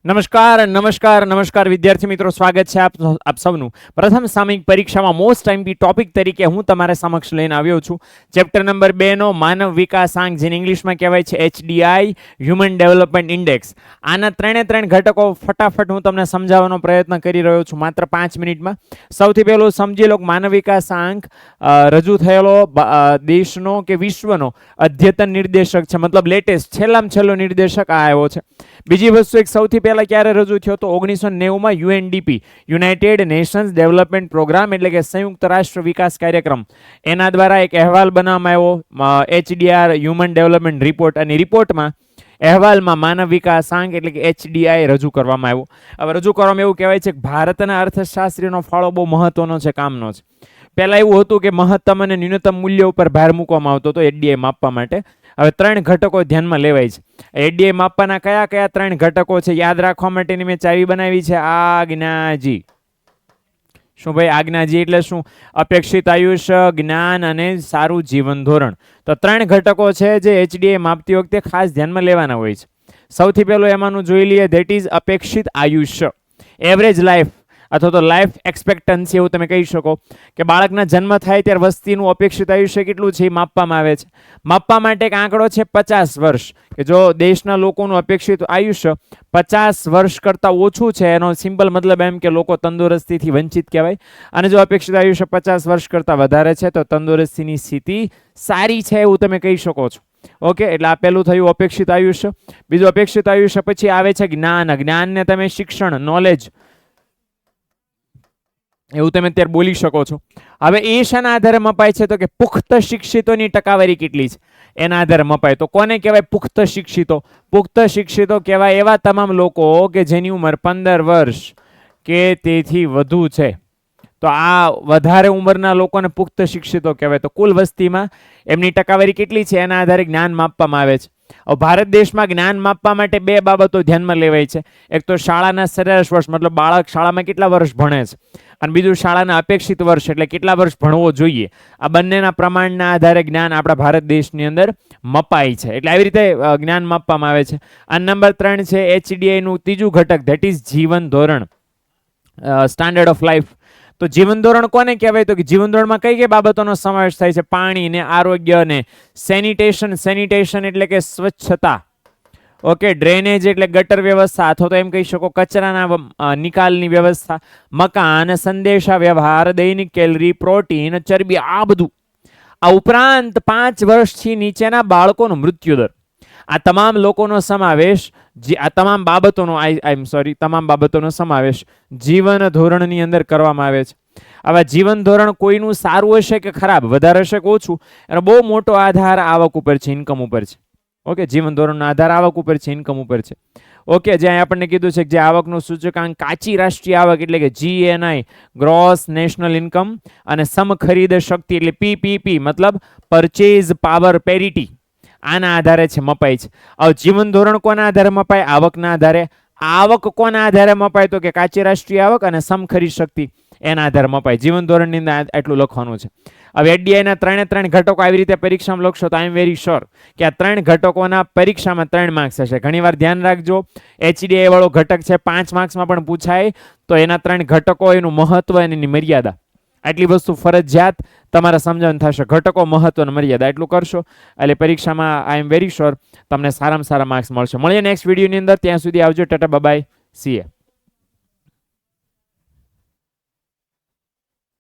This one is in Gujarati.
નમસ્કાર વિદ્યાર્થી મિત્રો, સ્વાગત છે આપ સૌનું પ્રથમ સામયિક પરીક્ષામાં મોસ્ટ આઈએમપી ટોપિક તરીકે હું તમારા સમક્ષ લઈને આવ્યો છું. ચેપ્ટર નંબર 2 નો માનવ વિકાસાંક, જેને ઇંગ્લિશમાં કહેવાય છે HDI, હ્યુમન ડેવલપમેન્ટ ઇન્ડેક્સ. આના ત્રણ ઘટકો ફટાફટ હું તમને સમજાવવાનો પ્રયત્ન કરી રહ્યો છું માત્ર 5 મિનિટમાં. સૌથી પહેલું સમજી લો કે માનવ વિકાસાંક રજૂ થયેલો દેશનો કે વિશ્વનો અદ્યતન નિર્દેશક છે, મતલબ લેટેસ્ટ છેલ્લામાં છેલ્લો નિર્દેશક આ આવ્યો છે. બીજી વસ્તુ, એક સૌથી પહેલા ક્યારે રજૂ થયો તો 1990માં UNDP, United Nations Development Programme, એટલે કે સંયુક્ત રાષ્ટ્ર વિકાસ કાર્યક્રમ, એના દ્વારા એક અહેવાલ બનાવવામાં આવ્યો HDR, હ્યુમન ડેવલપમેન્ટ રિપોર્ટ. અને રિપોર્ટમાં અહેવાલમાં માનવ વિકાસાંક એટલે કે HDI રજૂ કરવામાં આવ્યો. હવે રજૂ કરવામાં એવું કહેવાય છે કે ભારતના અર્થશાસ્ત્રીનો ફાળો બહુ મહત્વનો છે, કામનો છે. પહેલા એવું હતું કે મહત્તમ અને ન્યૂનતમ મૂલ્ય ઉપર ભાર મૂકવામાં આવતો હતો HDI માપવા માટે. હવે 3 ઘટકો ધ્યાનમાં લેવાય છે. HDI માપવાના કયા 3 ઘટકો છે યાદ રાખવા માટેની મેં ચાવી બનાવી છે, આજ્ઞાજી. શું ભાઈ? આજ્ઞાજી એટલે શું? અપેક્ષિત આયુષ્ય, જ્ઞાન અને સારું જીવન ધોરણ. તો 3 ઘટકો છે જે HDI માપતી વખતે ખાસ ધ્યાનમાં લેવાના હોય છે. સૌથી પહેલું એમાંનું જોઈ લઈએ, ધેટ ઇઝ અપેક્ષિત આયુષ્ય, એવરેજ લાઈફ અથવા તો લાઈફ એક્સપેક્ટન્સી એવું તમે કહી શકો. કે બાળકના જન્મ થાય ત્યારે વસ્તીનું અપેક્ષિત આયુષ્ય કેટલું છે એ માપવામાં આવે છે. માપવા માટે એક આંકડો છે 50 વર્ષ, કે જો દેશના લોકોનું અપેક્ષિત આયુષ્ય 50 વર્ષ કરતાં ઓછું છે, એનો સિમ્પલ મતલબ એમ કે લોકો તંદુરસ્તીથી વંચિત કહેવાય. અને જો અપેક્ષિત આયુષ્ય 50 વર્ષ કરતાં વધારે છે તો તંદુરસ્તીની સ્થિતિ સારી છે એવું તમે કહી શકો છો. ઓકે, એટલે આ પહેલું થયું અપેક્ષિત આયુષ્ય. બીજું અપેક્ષિત આયુષ્ય પછી આવે છે જ્ઞાન. જ્ઞાનને તમે શિક્ષણ, નોલેજ એવું તમે અત્યારે બોલી શકો છો. હવે એ શાના આધારે મપાય છે તો કે પુખ્ત શિક્ષિતોની ટકાવારી કેટલી છે એના આધારે મપાય. તો કોને કહેવાય પુખ્ત શિક્ષિતો? પુખ્ત શિક્ષિતો કહેવાય એવા તમામ લોકો કે જેની ઉંમર 15 વર્ષ કે તેથી વધુ છે. તો આ વધારે ઉંમરના લોકોને પુખ્ત શિક્ષિતો કહેવાય. તો કુલ વસ્તીમાં એમની ટકાવારી કેટલી છે એના આધારે જ્ઞાન માપવામાં આવે છે. ભારત દેશમાં જ્ઞાન માપવા માટે 2 બાબતો ધ્યાનમાં લેવાય છે. એક તો શાળાના સરેરાશ વર્ષ, મતલબ બાળક શાળામાં કેટલા વર્ષ ભણે છે, અને બીજું શાળાના અપેક્ષિત વર્ષ એટલે કેટલા વર્ષ ભણવો જોઈએ. આ બંનેના પ્રમાણના આધારે જ્ઞાન આપણા ભારત દેશની અંદર મપાય છે. એટલે આવી રીતે જ્ઞાન માપવામાં આવે છે. અને નંબર 3 છે HDI નું ત્રીજું ઘટક, ધેટ ઇઝ જીવન ધોરણ, સ્ટાન્ડર્ડ ઓફ લાઈફ. તો જીવન ધોરણ કોને કહેવાય તો કે જીવન ધોરણમાં કઈ બાબતોનો સમાવેશ થાય છે? પાણી ને આરોગ્ય ને સેનિટેશન. સેનિટેશન એટલે કે સ્વચ્છતા. ઓકે, ડ્રેનેજ એટલે ગટર વ્યવસ્થા અથવા તો એમ કહી શકો કચરાના નિકાલની વ્યવસ્થા. મકાન, સંદેશા વ્યવહાર, દૈનિક કેલરી, પ્રોટીન, ચરબી, આ બધું. આ ઉપરાંત 5 વર્ષથી નીચેના બાળકોનો મૃત્યુદર. આ તમામ લોકોનો સમાવેશ, આ તમામ બાબતોનો સમાવેશ જીવન ધોરણની અંદર કરવામાં આવે છે. હવે જીવન ધોરણ કોઈનું સારું હશે કે ખરાબ, વધારે હશે કે ઓછું, એનો બહુ મોટો આધાર આવક ઉપર છે, ઇન્કમ ઉપર છે. ઓકે, જીવન ધોરણનો આધાર આવક ઉપર છે, ઇન્કમ ઉપર છે. ઓકે, જ્યાં આપણને કીધું છે કે જે આવકનું સૂચકાંક કાચી રાષ્ટ્રીય આવક એટલે કે GNI, ગ્રોસ નેશનલ ઇન્કમ, અને સમખરીદ શક્તિ એટલે PPP, મતલબ પરચેઝ પાવર પેરિટી, આના આધારે છે મપાય છે. હવે જીવન ધોરણ કોના આધારે મપાય? આવકના આધારે. આવક કોના આધારે મપાય તો કે કાચી રાષ્ટ્રીય આવક અને સમખરીદ શક્તિ એના આધારે મપાય. જીવન ધોરણની અંદર એટલું લખવાનું છે. હવે HDI ના 3 ઘટકો આવી રીતે પરીક્ષામાં લખશો તો આઈ એમ વેરી શ્યોર કે આ 3 ઘટકોના પરીક્ષામાં 3 માર્ક્સ હશે. ઘણીવાર ધ્યાન રાખજો, HDI વાળો ઘટક છે 5 માર્ક્સમાં પણ પૂછાય, તો એના 3 ઘટકો, એનું મહત્વ, એની મર્યાદા, આટલી વસ્તુ ફરજિયાત તમારે સમજણ થશે. ઘટકો, મહત્વ અને મર્યાદા એટલું કરશો એટલે પરીક્ષામાં આઈ એમ વેરી શ્યોર તમને સારામાં સારા માર્ક્સ મળશે. મળીએ નેક્સ્ટ વિડીયોની અંદર. ત્યાં સુધી આવજો. Tata, bye, see you.